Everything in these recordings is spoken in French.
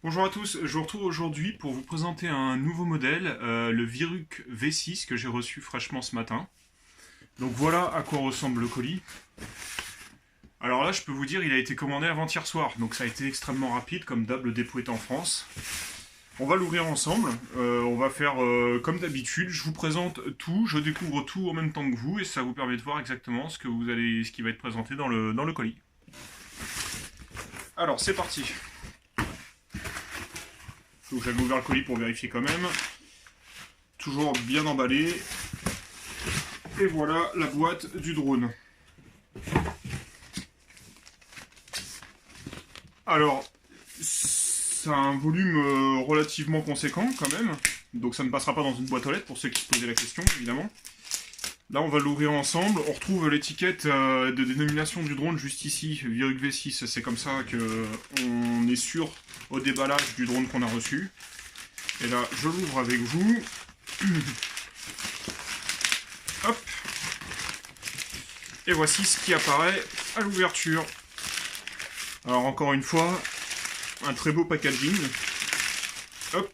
Bonjour à tous, je vous retrouve aujourd'hui pour vous présenter un nouveau modèle, le Viruk V6 que j'ai reçu fraîchement ce matin. Donc voilà à quoi ressemble le colis. Alors là, je peux vous dire, il a été commandé avant-hier soir, donc ça a été extrêmement rapide, comme d'hab, le dépôt est en France. On va l'ouvrir ensemble, on va faire comme d'habitude, je vous présente tout, je découvre tout en même temps que vous, et ça vous permet de voir exactement ce qui va être présenté dans le colis. Alors, c'est parti. Donc j'avais ouvert le colis pour vérifier quand même. Toujours bien emballé. Et voilà la boîte du drone. Alors, c'est un volume relativement conséquent quand même. Donc ça ne passera pas dans une boîte aux lettres pour ceux qui se posaient la question, évidemment. Là, on va l'ouvrir ensemble. On retrouve l'étiquette de dénomination du drone juste ici, Viruk V6. C'est comme ça qu'on est sûr au déballage du drone qu'on a reçu. Et là, je l'ouvre avec vous. Hop. Et voici ce qui apparaît à l'ouverture. Alors encore une fois, un très beau packaging. Hop.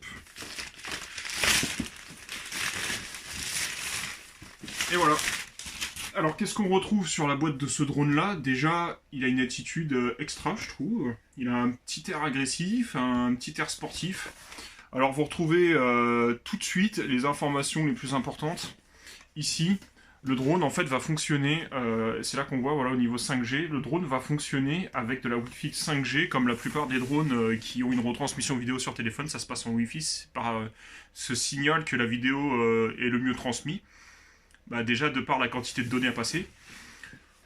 Et voilà. Alors qu'est-ce qu'on retrouve sur la boîte de ce drone là? Déjà, il a une attitude extra, je trouve. Il a un petit air agressif, un petit air sportif. Alors vous retrouvez tout de suite les informations les plus importantes. Ici, le drone en fait va fonctionner, c'est là qu'on voit voilà, au niveau 5G, le drone va fonctionner avec de la Wi-Fi 5G comme la plupart des drones qui ont une retransmission vidéo sur téléphone, ça se passe en Wi-Fi, c'est par ce signal que la vidéo est le mieux transmise. Bah, déjà de par la quantité de données à passer.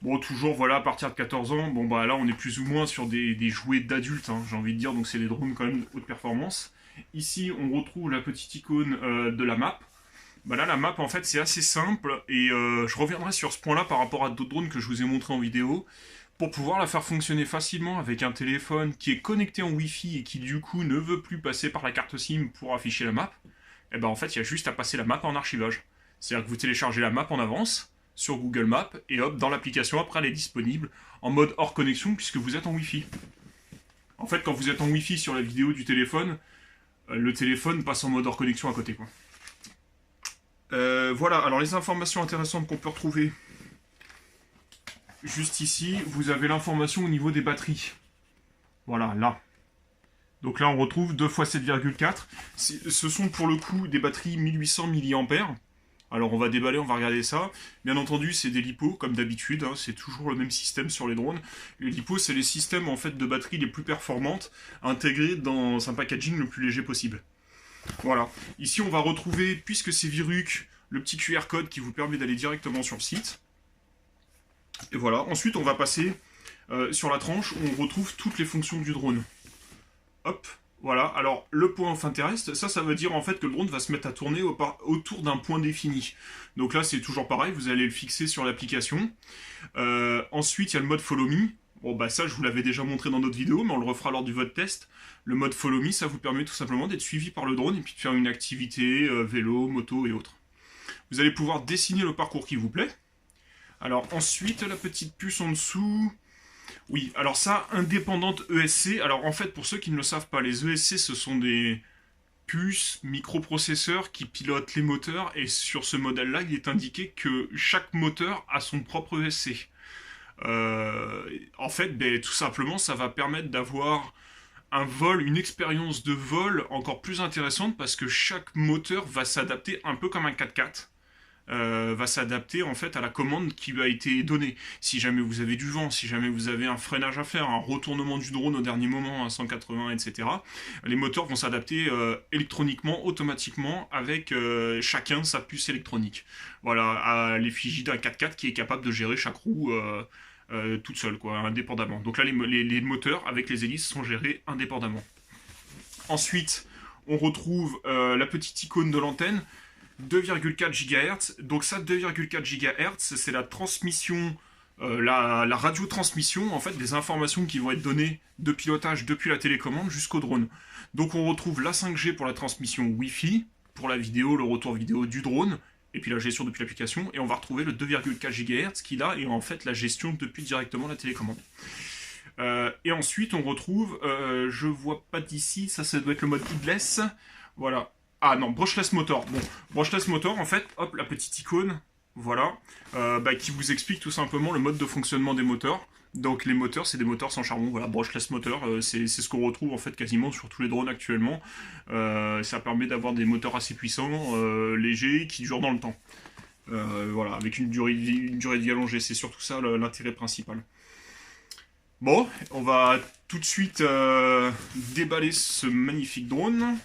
Bon, toujours, voilà, à partir de 14 ans, bon, bah là, on est plus ou moins sur des jouets d'adultes, hein, j'ai envie de dire, donc c'est des drones quand même de haute performance. Ici, on retrouve la petite icône de la map. Bah là, la map, en fait, c'est assez simple, et je reviendrai sur ce point-là par rapport à d'autres drones que je vous ai montré en vidéo. Pour pouvoir la faire fonctionner facilement avec un téléphone qui est connecté en Wi-Fi et qui, du coup, ne veut plus passer par la carte SIM pour afficher la map, et ben en fait, il y a juste à passer la map en archivage. C'est-à-dire que vous téléchargez la map en avance, sur Google Maps, et hop, dans l'application, après, elle est disponible en mode hors connexion puisque vous êtes en Wi-Fi. En fait, quand vous êtes en Wi-Fi sur la vidéo du téléphone, le téléphone passe en mode hors connexion à côté, quoi. Voilà, alors les informations intéressantes qu'on peut retrouver. Juste ici, vous avez l'information au niveau des batteries. Voilà, là. Donc là, on retrouve 2 x 7,4. Ce sont pour le coup des batteries 1800 mAh. Alors on va déballer, on va regarder ça. Bien entendu, c'est des LiPo, comme d'habitude, hein, c'est toujours le même système sur les drones. Les LiPo, c'est les systèmes en fait de batterie les plus performantes, intégrés dans un packaging le plus léger possible. Voilà. Ici, on va retrouver, puisque c'est Viruk, le petit QR code qui vous permet d'aller directement sur le site. Et voilà. Ensuite, on va passer sur la tranche où on retrouve toutes les fonctions du drone. Hop. Voilà, alors le point fin terrestre, ça veut dire en fait que le drone va se mettre à tourner autour d'un point défini. Donc là c'est toujours pareil, vous allez le fixer sur l'application. Ensuite il y a le mode follow me. Bon bah ça je vous l'avais déjà montré dans d'autres vidéos, mais on le refera lors du vote test. Le mode follow me, ça vous permet tout simplement d'être suivi par le drone et puis de faire une activité, vélo, moto et autres. Vous allez pouvoir dessiner le parcours qui vous plaît. Alors ensuite la petite puce en dessous... Oui, alors ça, indépendante ESC. Alors en fait, pour ceux qui ne le savent pas, les ESC, ce sont des puces, microprocesseurs qui pilotent les moteurs. Et sur ce modèle-là, il est indiqué que chaque moteur a son propre ESC. En fait, ben, tout simplement, ça va permettre d'avoir un vol, une expérience de vol encore plus intéressante parce que chaque moteur va s'adapter un peu comme un 4x4. Va s'adapter en fait à la commande qui lui a été donnée. Si jamais vous avez du vent, si jamais vous avez un freinage à faire, un retournement du drone au dernier moment à 180, etc., les moteurs vont s'adapter électroniquement, automatiquement, avec chacun sa puce électronique. Voilà, à l'effigie d'un 4x4 qui est capable de gérer chaque roue toute seule, quoi, indépendamment. Donc là, les moteurs avec les hélices sont gérés indépendamment. Ensuite, on retrouve la petite icône de l'antenne. 2,4 GHz. Donc ça, 2,4 GHz, c'est la transmission, la radiotransmission, en fait, des informations qui vont être données de pilotage depuis la télécommande jusqu'au drone. Donc on retrouve la 5G pour la transmission Wi-Fi, pour la vidéo, le retour vidéo du drone, et puis la gestion depuis l'application, et on va retrouver le 2,4 GHz qui là est en fait la gestion depuis directement la télécommande. Et ensuite, on retrouve, je vois pas d'ici, ça doit être le mode headless. Voilà. Ah non, brushless motor. Bon, brushless motor, en fait, hop, la petite icône, voilà, qui vous explique tout simplement le mode de fonctionnement des moteurs. Donc les moteurs, c'est des moteurs sans charbon, voilà, brushless motor, c'est ce qu'on retrouve en fait quasiment sur tous les drones actuellement. Ça permet d'avoir des moteurs assez puissants, légers, qui durent dans le temps. Voilà, avec une durée de vie allongée, c'est surtout ça l'intérêt principal. Bon, on va tout de suite déballer ce magnifique drone.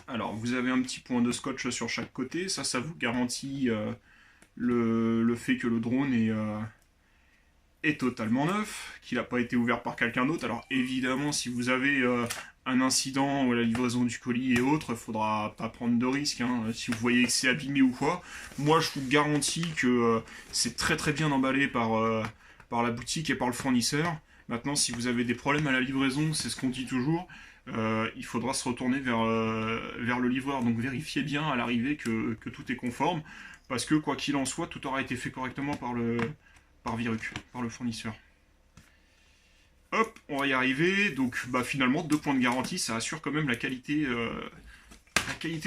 Alors, vous avez un petit point de scotch sur chaque côté. Ça vous garantit le fait que le drone est totalement neuf, qu'il n'a pas été ouvert par quelqu'un d'autre. Alors, évidemment, si vous avez un incident ou la livraison du colis et autres, il faudra pas prendre de risques. Hein, si vous voyez que c'est abîmé ou quoi. Moi, je vous garantis que c'est très très bien emballé par la boutique et par le fournisseur. Maintenant, si vous avez des problèmes à la livraison, c'est ce qu'on dit toujours, il faudra se retourner vers le livreur. Donc vérifiez bien à l'arrivée que tout est conforme, parce que quoi qu'il en soit, tout aura été fait correctement par Viruc, par le fournisseur. Hop, on va y arriver. Donc finalement, 2 points de garantie, ça assure quand même la qualité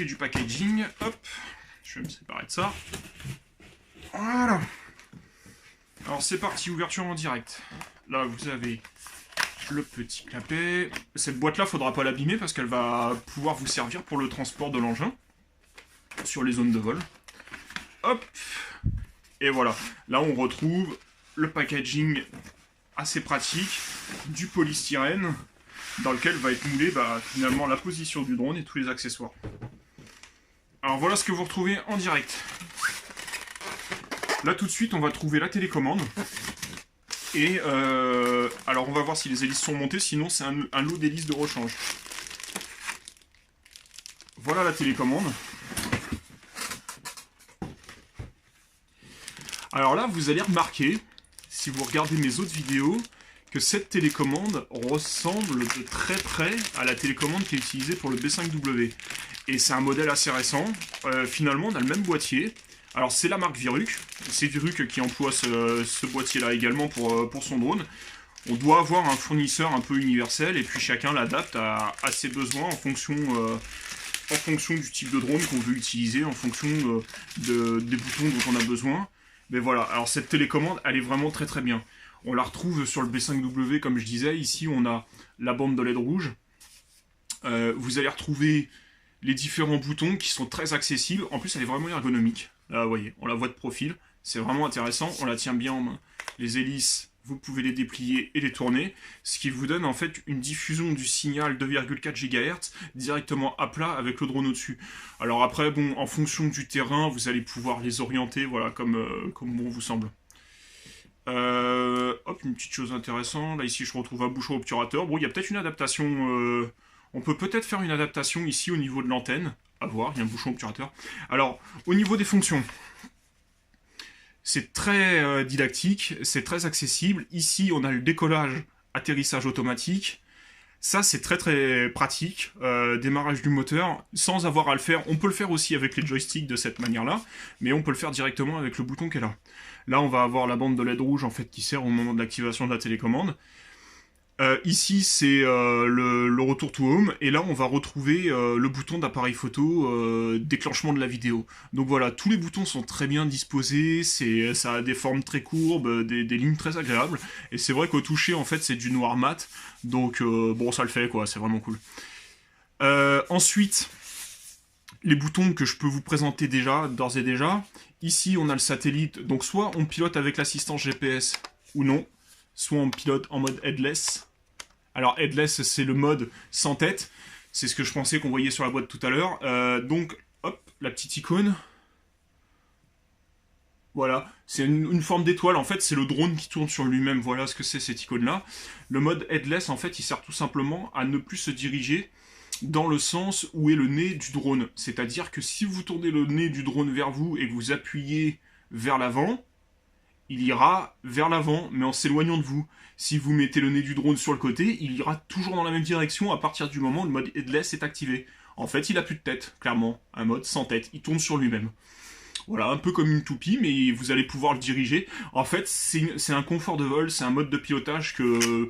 du packaging. Hop, je vais me séparer de ça. Voilà. Alors c'est parti, ouverture en direct. Là vous avez le petit clapet. Cette boîte là, faudra pas l'abîmer parce qu'elle va pouvoir vous servir pour le transport de l'engin sur les zones de vol. Hop. Et voilà, là on retrouve le packaging assez pratique du polystyrène dans lequel va être moulé finalement la position du drone et tous les accessoires. Alors voilà ce que vous retrouvez en direct. Là tout de suite on va trouver la télécommande. Et alors on va voir si les hélices sont montées, sinon c'est un lot d'hélices de rechange. Voilà la télécommande. Alors là vous allez remarquer, si vous regardez mes autres vidéos, que cette télécommande ressemble de très près à la télécommande qui est utilisée pour le B5W. Et c'est un modèle assez récent. Finalement on a le même boîtier. Alors c'est la marque Viruc, c'est Viruc qui emploie ce boîtier-là également pour son drone. On doit avoir un fournisseur un peu universel et puis chacun l'adapte à ses besoins en fonction du type de drone qu'on veut utiliser, en fonction des boutons dont on a besoin. Mais voilà, alors cette télécommande, elle est vraiment très très bien. On la retrouve sur le B5W comme je disais, ici on a la bande de LED rouge. Vous allez retrouver les différents boutons qui sont très accessibles, en plus elle est vraiment ergonomique. Là, vous voyez, on la voit de profil, c'est vraiment intéressant, on la tient bien en main. Les hélices, vous pouvez les déplier et les tourner, ce qui vous donne en fait une diffusion du signal 2,4 GHz directement à plat avec le drone au-dessus. Alors après, bon, en fonction du terrain, vous allez pouvoir les orienter, voilà, comme bon vous semble. Hop, une petite chose intéressante, là ici je retrouve un bouchon obturateur. Bon, il y a peut-être une adaptation, on peut peut-être faire une adaptation ici au niveau de l'antenne. À voir, il y a un bouchon obturateur. Alors, au niveau des fonctions, c'est très didactique, c'est très accessible. Ici, on a le décollage, atterrissage automatique. Ça, c'est très très pratique. Démarrage du moteur, sans avoir à le faire. On peut le faire aussi avec les joysticks de cette manière-là, mais on peut le faire directement avec le bouton qui est là. Là, on va avoir la bande de LED rouge en fait qui sert au moment de l'activation de la télécommande. Ici, c'est le retour to home, et là, on va retrouver le bouton d'appareil photo, déclenchement de la vidéo. Donc voilà, tous les boutons sont très bien disposés, ça a des formes très courbes, des lignes très agréables, et c'est vrai qu'au toucher, en fait, c'est du noir mat, donc bon, ça le fait, quoi, c'est vraiment cool. Ensuite, les boutons que je peux vous présenter d'ores et déjà, ici, on a le satellite, donc soit on pilote avec l'assistance GPS, ou non, soit on pilote en mode headless. Alors headless, c'est le mode sans tête. C'est ce que je pensais qu'on voyait sur la boîte tout à l'heure. Donc, hop, la petite icône. Voilà, c'est une forme d'étoile. En fait, c'est le drone qui tourne sur lui-même. Voilà ce que c'est cette icône-là. Le mode headless, en fait, il sert tout simplement à ne plus se diriger dans le sens où est le nez du drone. C'est-à-dire que si vous tournez le nez du drone vers vous et que vous appuyez vers l'avant, il ira vers l'avant, mais en s'éloignant de vous. Si vous mettez le nez du drone sur le côté, il ira toujours dans la même direction à partir du moment où le mode headless est activé. En fait, il n'a plus de tête, clairement. Un mode sans tête. Il tourne sur lui-même. Voilà, un peu comme une toupie, mais vous allez pouvoir le diriger. En fait, c'est un confort de vol, c'est un mode de pilotage que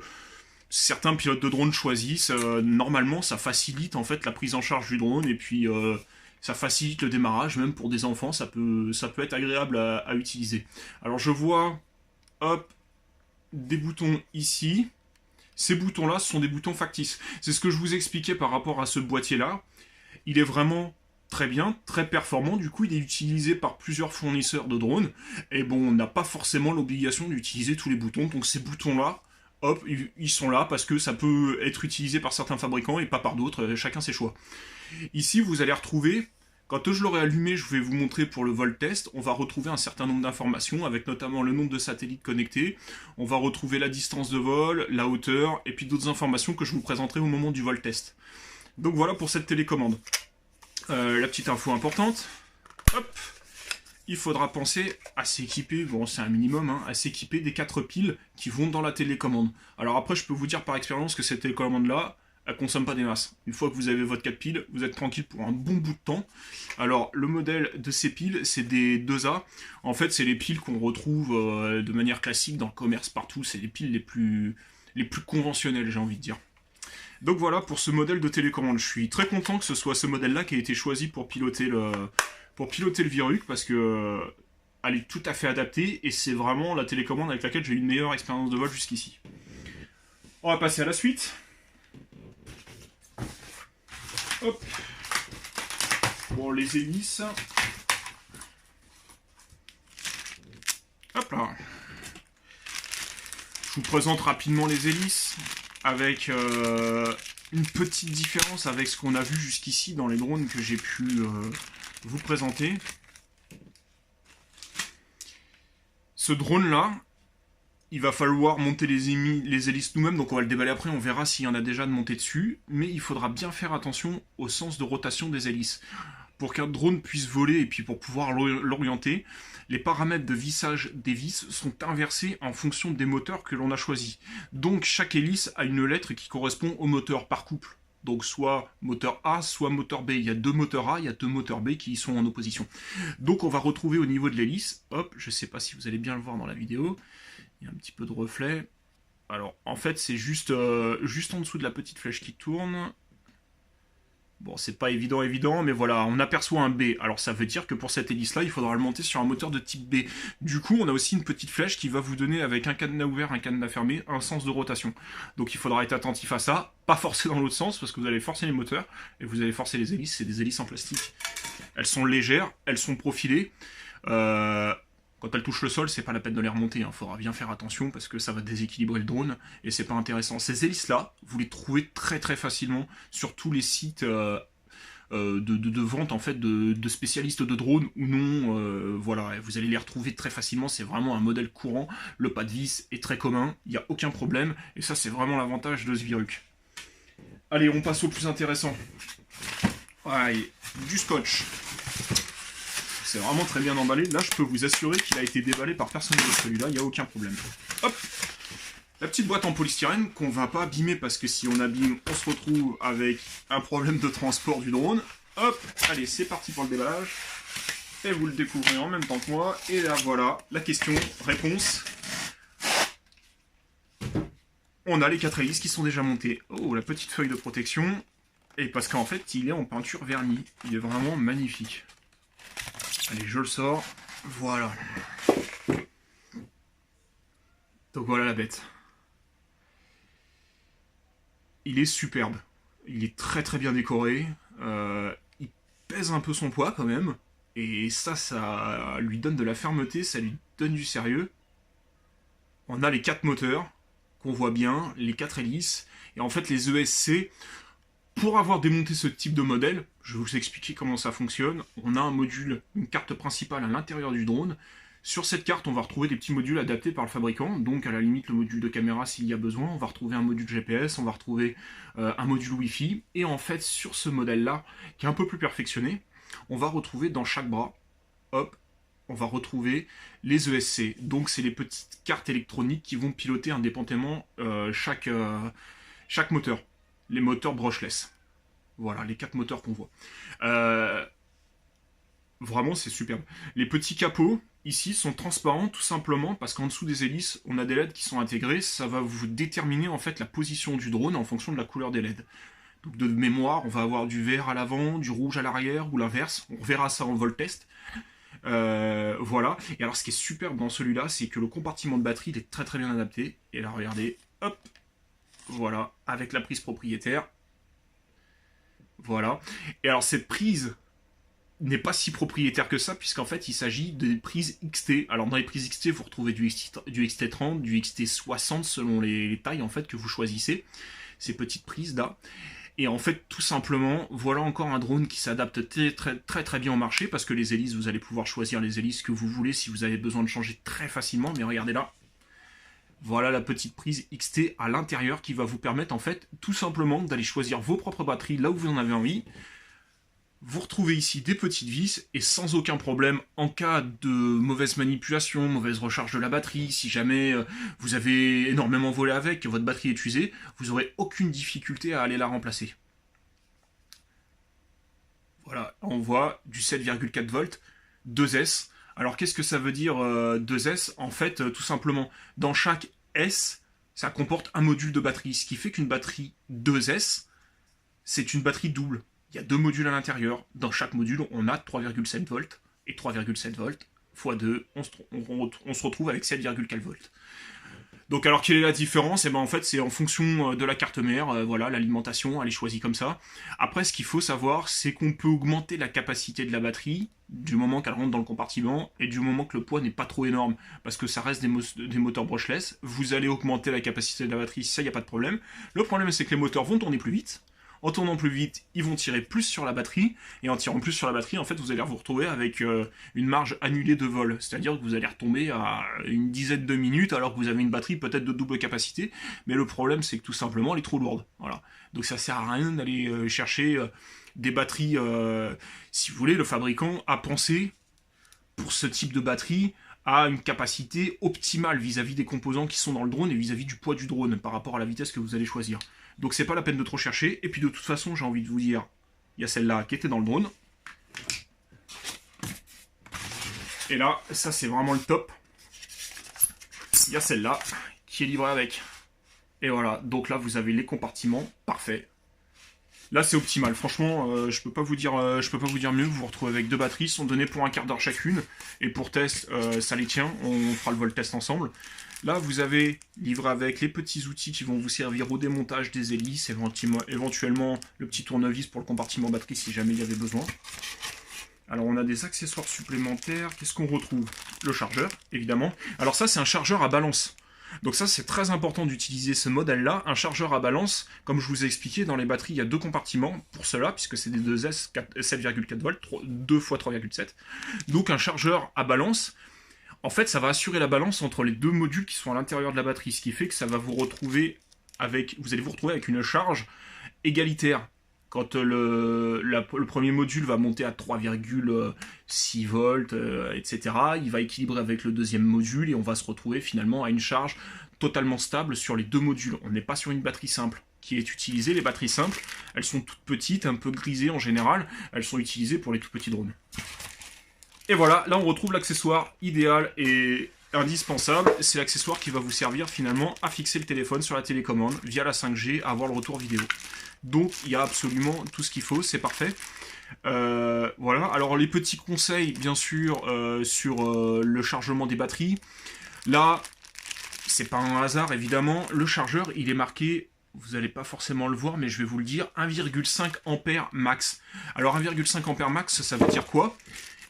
certains pilotes de drone choisissent. Normalement, ça facilite en fait la prise en charge du drone et puis ça facilite le démarrage, même pour des enfants, ça peut être agréable à utiliser. Alors je vois, hop, des boutons ici. Ces boutons-là, ce sont des boutons factices. C'est ce que je vous expliquais par rapport à ce boîtier-là. Il est vraiment très bien, très performant. Du coup, il est utilisé par plusieurs fournisseurs de drones. Et bon, on n'a pas forcément l'obligation d'utiliser tous les boutons. Donc ces boutons-là, hop, ils sont là parce que ça peut être utilisé par certains fabricants et pas par d'autres. Chacun ses choix. Ici, vous allez retrouver, quand je l'aurai allumé, je vais vous montrer pour le vol test, on va retrouver un certain nombre d'informations, avec notamment le nombre de satellites connectés, on va retrouver la distance de vol, la hauteur, et puis d'autres informations que je vous présenterai au moment du vol test. Donc voilà pour cette télécommande. La petite info importante, hop, il faudra penser à s'équiper, bon c'est un minimum, hein, à s'équiper des 4 piles qui vont dans la télécommande. Alors après je peux vous dire par expérience que cette télécommande là, elle consomme pas des masses. Une fois que vous avez votre 4 piles, vous êtes tranquille pour un bon bout de temps. Alors le modèle de ces piles, c'est des 2A. En fait c'est les piles qu'on retrouve de manière classique dans le commerce partout, c'est les piles les plus conventionnelles j'ai envie de dire. Donc voilà pour ce modèle de télécommande. Je suis très content que ce soit ce modèle-là qui a été choisi pour piloter le Viruc parce que elle est tout à fait adaptée et c'est vraiment la télécommande avec laquelle j'ai eu une meilleure expérience de vol jusqu'ici. On va passer à la suite. Hop. Bon, les hélices. Hop là. Je vous présente rapidement les hélices avec une petite différence avec ce qu'on a vu jusqu'ici dans les drones que j'ai pu vous présenter. Ce drone-là, il va falloir monter les hélices nous-mêmes, donc on va le déballer après, on verra s'il y en a déjà de monter dessus, mais il faudra bien faire attention au sens de rotation des hélices. Pour qu'un drone puisse voler et puis pour pouvoir l'orienter, les paramètres de vissage des vis sont inversés en fonction des moteurs que l'on a choisis. Donc chaque hélice a une lettre qui correspond au moteur par couple. Donc soit moteur A, soit moteur B. Il y a 2 moteurs A, il y a 2 moteurs B qui sont en opposition. Donc on va retrouver au niveau de l'hélice, hop, je ne sais pas si vous allez bien le voir dans la vidéo, il y a un petit peu de reflet. Alors en fait c'est juste en dessous de la petite flèche qui tourne. Bon, c'est pas évident, mais voilà, on aperçoit un B. Alors ça veut dire que pour cette hélice-là, il faudra le monter sur un moteur de type B. Du coup, on a aussi une petite flèche qui va vous donner, avec un cadenas ouvert, un cadenas fermé, un sens de rotation. Donc il faudra être attentif à ça, pas forcer dans l'autre sens, parce que vous allez forcer les moteurs, et vous allez forcer les hélices, c'est des hélices en plastique. Elles sont légères, elles sont profilées. Quand elles touchent le sol, c'est pas la peine de les remonter, il faudra bien faire attention parce que ça va déséquilibrer le drone et c'est pas intéressant. Ces hélices-là, vous les trouvez très très facilement sur tous les sites de vente en fait de spécialistes de drones ou non. Voilà, vous allez les retrouver très facilement, c'est vraiment un modèle courant. Le pas de vis est très commun, il n'y a aucun problème et ça c'est vraiment l'avantage de ce Viruc. Allez, on passe au plus intéressant. Ouais, du scotch. C'est vraiment très bien emballé. Là, je peux vous assurer qu'il a été déballé par personne d'autre. Celui-là, il n'y a aucun problème. Hop, la petite boîte en polystyrène qu'on va pas abîmer parce que si on abîme, on se retrouve avec un problème de transport du drone. Hop, allez, c'est parti pour le déballage. Et vous le découvrez en même temps que moi. Et là, voilà, la question-réponse. On a les 4 hélices qui sont déjà montées. Oh, la petite feuille de protection. Et parce qu'en fait, il est en peinture vernie. Il est vraiment magnifique. Allez, je le sors. Voilà. Donc voilà la bête. Il est superbe. Il est très très bien décoré. Il pèse un peu son poids quand même. Et ça lui donne de la fermeté, ça lui donne du sérieux. On a les 4 moteurs qu'on voit bien, les 4 hélices. Et en fait, les ESC, pour avoir démonté ce type de modèle, je vais vous expliquer comment ça fonctionne. On a un module, une carte principale à l'intérieur du drone. Sur cette carte, on va retrouver des petits modules adaptés par le fabricant. Donc à la limite, le module de caméra s'il y a besoin. On va retrouver un module GPS, on va retrouver un module Wi-Fi. Et en fait, sur ce modèle-là, qui est un peu plus perfectionné, on va retrouver dans chaque bras, hop, on va retrouver les ESC. Donc c'est les petites cartes électroniques qui vont piloter indépendamment chaque moteur. Les moteurs brushless. Voilà, les 4 moteurs qu'on voit. Vraiment, c'est superbe. Les petits capots, ici, sont transparents tout simplement parce qu'en dessous des hélices, on a des LED qui sont intégrés. Ça va vous déterminer en fait la position du drone en fonction de la couleur des LED. Donc de mémoire, on va avoir du vert à l'avant, du rouge à l'arrière ou l'inverse. On verra ça en vol test. Voilà. Et alors, ce qui est superbe dans celui-là, c'est que le compartiment de batterie, il est très très bien adapté. Et là, regardez, hop, voilà, avec la prise propriétaire. Voilà. Et alors, cette prise n'est pas si propriétaire que ça, puisqu'en fait, il s'agit des prises XT. Alors, dans les prises XT, vous retrouvez du XT30, du XT60, selon les tailles, en fait, que vous choisissez. Ces petites prises là. Et en fait, tout simplement, voilà encore un drone qui s'adapte très bien au marché, parce que les hélices, vous allez pouvoir choisir les hélices que vous voulez si vous avez besoin de changer très facilement. Mais regardez là, voilà la petite prise XT à l'intérieur qui va vous permettre en fait tout simplement d'aller choisir vos propres batteries là où vous en avez envie. Vous retrouvez ici des petites vis et sans aucun problème, en cas de mauvaise manipulation, mauvaise recharge de la batterie, si jamais vous avez énormément volé avec, que votre batterie est usée, vous n'aurez aucune difficulté à aller la remplacer. Voilà, on voit du 7,4 volts, 2S. Alors qu'est-ce que ça veut dire 2S? En fait, tout simplement, dans chaque S, ça comporte un module de batterie, ce qui fait qu'une batterie 2S, c'est une batterie double. Il y a deux modules à l'intérieur. Dans chaque module, on a 3,7 volts. Et 3,7 volts x 2, on se retrouve avec 7,4 volts. Donc alors quelle est la différence? Et ben en fait c'est en fonction de la carte mère, voilà, l'alimentation, elle est choisie comme ça. Après ce qu'il faut savoir, c'est qu'on peut augmenter la capacité de la batterie du moment qu'elle rentre dans le compartiment et du moment que le poids n'est pas trop énorme, parce que ça reste des moteurs brushless. Vous allez augmenter la capacité de la batterie, ça y a pas de problème. Le problème c'est que les moteurs vont tourner plus vite. En tournant plus vite, ils vont tirer plus sur la batterie, et en tirant plus sur la batterie, en fait, vous allez vous retrouver avec une marge annulée de vol. C'est-à-dire que vous allez retomber à une dizaine de minutes, alors que vous avez une batterie peut-être de double capacité, mais le problème, c'est que tout simplement, elle est trop lourde. Voilà. Donc ça sert à rien d'aller chercher des batteries, si vous voulez, le fabricant a pensé, pour ce type de batterie, à une capacité optimale vis-à-vis des composants qui sont dans le drone et vis-à-vis du poids du drone par rapport à la vitesse que vous allez choisir. Donc c'est pas la peine de trop chercher. Et puis de toute façon, j'ai envie de vous dire, il y a celle-là qui était dans le drone. Et là, ça c'est vraiment le top. Il y a celle-là qui est livrée avec. Et voilà, donc là vous avez les compartiments, parfait. Là c'est optimal, franchement, je peux pas vous dire mieux. Vous vous retrouvez avec deux batteries, sont données pour un quart d'heure chacune. Et pour test, ça les tient. On fera le vol test ensemble. Là, vous avez livré avec les petits outils qui vont vous servir au démontage des hélices, éventuellement le petit tournevis pour le compartiment batterie si jamais il y avait besoin. Alors, on a des accessoires supplémentaires. Qu'est-ce qu'on retrouve? Le chargeur, évidemment. Alors ça, c'est un chargeur à balance. Donc ça, c'est très important d'utiliser ce modèle-là. Un chargeur à balance, comme je vous ai expliqué, dans les batteries, il y a deux compartiments pour cela, puisque c'est des 2S 7,4 volts, 2 x 3,7. Donc un chargeur à balance... En fait, ça va assurer la balance entre les deux modules qui sont à l'intérieur de la batterie, ce qui fait que ça va vous retrouver avec, vous allez vous retrouver avec une charge égalitaire. Quand le premier module va monter à 3,6 volts, etc., il va équilibrer avec le deuxième module et on va se retrouver finalement à une charge totalement stable sur les deux modules. On n'est pas sur une batterie simple qui est utilisée. Les batteries simples, elles sont toutes petites, un peu grisées en général. Elles sont utilisées pour les tout petits drones. Et voilà, là on retrouve l'accessoire idéal et indispensable. C'est l'accessoire qui va vous servir finalement à fixer le téléphone sur la télécommande via la 5G, à avoir le retour vidéo. Donc il y a absolument tout ce qu'il faut, c'est parfait. Voilà, alors les petits conseils bien sûr sur le chargement des batteries. Là, c'est pas un hasard évidemment, le chargeur il est marqué... Vous n'allez pas forcément le voir, mais je vais vous le dire, 1,5 ampères max. Alors 1,5 ampères max, ça veut dire quoi?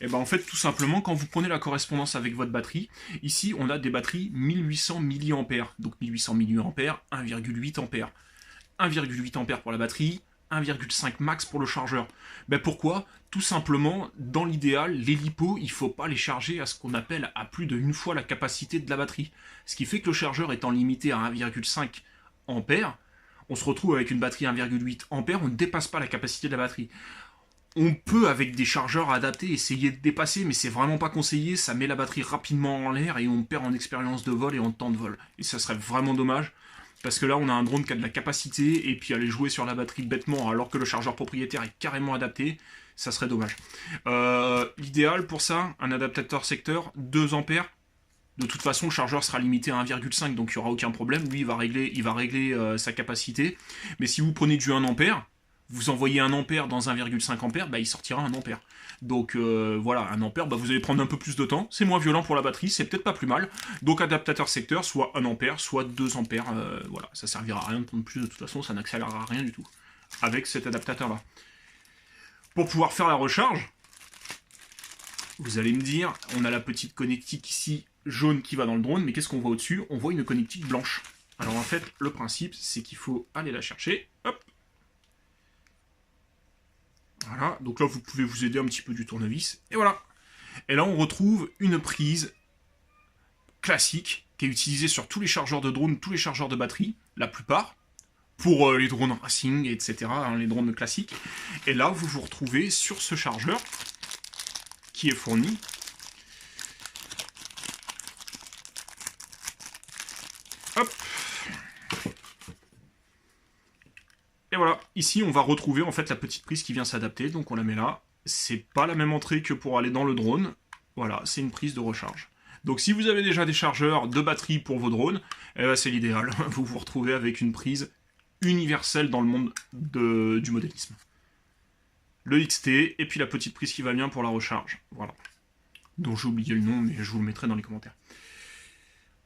Et ben en fait, tout simplement, quand vous prenez la correspondance avec votre batterie, ici, on a des batteries 1800 mAh. Donc 1800 mAh, 1,8 ampères. 1,8 ampères pour la batterie, 1,5 max pour le chargeur. Ben pourquoi? Tout simplement, dans l'idéal, les LiPo, il ne faut pas les charger à ce qu'on appelle à plus d'une fois la capacité de la batterie. Ce qui fait que le chargeur étant limité à 1,5 ampères, on se retrouve avec une batterie 1,8 ampères, on ne dépasse pas la capacité de la batterie. On peut, avec des chargeurs adaptés, essayer de dépasser, mais c'est vraiment pas conseillé, ça met la batterie rapidement en l'air et on perd en expérience de vol et en temps de vol. Et ça serait vraiment dommage, parce que là on a un drone qui a de la capacité, et puis aller jouer sur la batterie bêtement alors que le chargeur propriétaire est carrément adapté, Ça serait dommage. L'idéal pour ça, un adaptateur secteur, 2 ampères. De toute façon, le chargeur sera limité à 1,5, donc il n'y aura aucun problème. Lui, il va régler sa capacité. Mais si vous prenez du 1 ampère, vous envoyez 1 ampère dans 1,5 ampère, bah, il sortira 1 ampère. Donc voilà, 1 ampère, bah, vous allez prendre un peu plus de temps. C'est moins violent pour la batterie, c'est peut-être pas plus mal. Donc adaptateur secteur, soit 1 ampère, soit 2 ampères. Voilà, ça servira à rien de prendre plus, de toute façon, ça n'accélérera rien du tout. Avec cet adaptateur-là. Pour pouvoir faire la recharge, vous allez me dire, on a la petite connectique ici, jaune qui va dans le drone, mais qu'est-ce qu'on voit au-dessus? On voit une connectique blanche. Alors en fait, le principe, c'est qu'il faut aller la chercher. Hop. Voilà, donc là, vous pouvez vous aider un petit peu du tournevis. Et voilà. Et là, on retrouve une prise classique qui est utilisée sur tous les chargeurs de drones, tous les chargeurs de batterie, la plupart, pour les drones racing, etc., hein, les drones classiques. Et là, vous vous retrouvez sur ce chargeur qui est fourni. Hop. Et voilà, ici on va retrouver en fait la petite prise qui vient s'adapter, donc on la met là. C'est pas la même entrée que pour aller dans le drone. Voilà, c'est une prise de recharge. Donc si vous avez déjà des chargeurs de batterie pour vos drones, eh ben, c'est l'idéal. Vous vous retrouvez avec une prise universelle dans le monde du modélisme. Le XT, et puis la petite prise qui va bien pour la recharge. Voilà. Dont j'ai oublié le nom, mais je vous le mettrai dans les commentaires.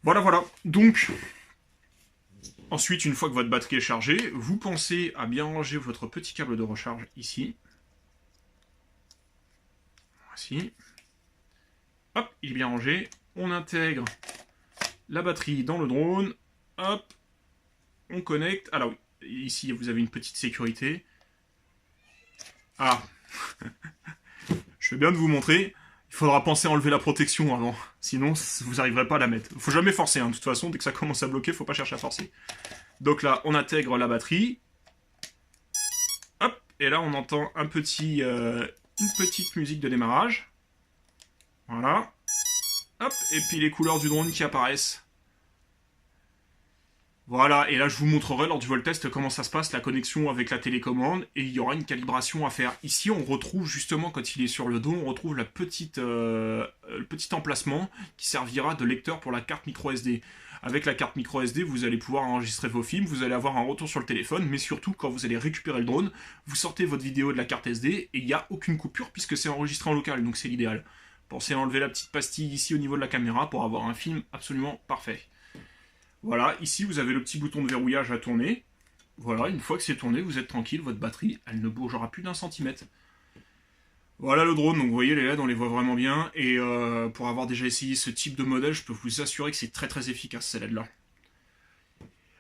Voilà, voilà. Donc, ensuite, une fois que votre batterie est chargée, vous pensez à bien ranger votre petit câble de recharge ici. Voici. Hop, il est bien rangé. On intègre la batterie dans le drone. Hop, on connecte. Ah là oui, ici vous avez une petite sécurité. Ah, je vais bien vous montrer. Il faudra penser à enlever la protection avant, sinon vous n'arriverez pas à la mettre. Faut jamais forcer, hein. De toute façon, dès que ça commence à bloquer, faut pas chercher à forcer. Donc là, on intègre la batterie. Hop, et là on entend une petite musique de démarrage. Voilà. Hop, et puis les couleurs du drone qui apparaissent. Voilà, et là je vous montrerai lors du vol test comment ça se passe, la connexion avec la télécommande, et il y aura une calibration à faire. Ici on retrouve justement, quand il est sur le dos, on retrouve le petit emplacement qui servira de lecteur pour la carte micro SD. Avec la carte micro SD, vous allez pouvoir enregistrer vos films, vous allez avoir un retour sur le téléphone, mais surtout quand vous allez récupérer le drone, vous sortez votre vidéo de la carte SD, et il n'y a aucune coupure puisque c'est enregistré en local, donc c'est l'idéal. Pensez à enlever la petite pastille ici au niveau de la caméra pour avoir un film absolument parfait. Voilà, ici vous avez le petit bouton de verrouillage à tourner. Voilà, une fois que c'est tourné, vous êtes tranquille, votre batterie, elle ne bougera plus d'1 centimètre. Voilà le drone, donc vous voyez les LED, on les voit vraiment bien. Et pour avoir déjà essayé ce type de modèle, je peux vous assurer que c'est très très efficace ces LED-là.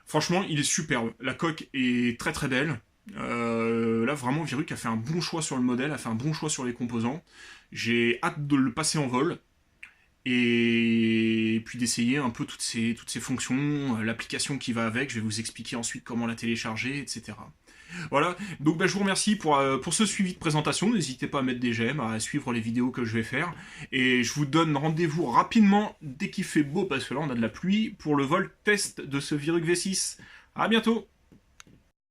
Franchement, il est superbe. La coque est très très belle. Là, vraiment, Viruc a fait un bon choix sur le modèle, a fait un bon choix sur les composants. J'ai hâte de le passer en vol. Et puis d'essayer un peu toutes ces fonctions, l'application qui va avec, je vais vous expliquer ensuite comment la télécharger, etc. Voilà, donc je vous remercie pour ce suivi de présentation, n'hésitez pas à mettre des j'aime, à suivre les vidéos que je vais faire, et je vous donne rendez-vous rapidement, dès qu'il fait beau, parce que là on a de la pluie, pour le vol test de ce Viruc V6. À bientôt!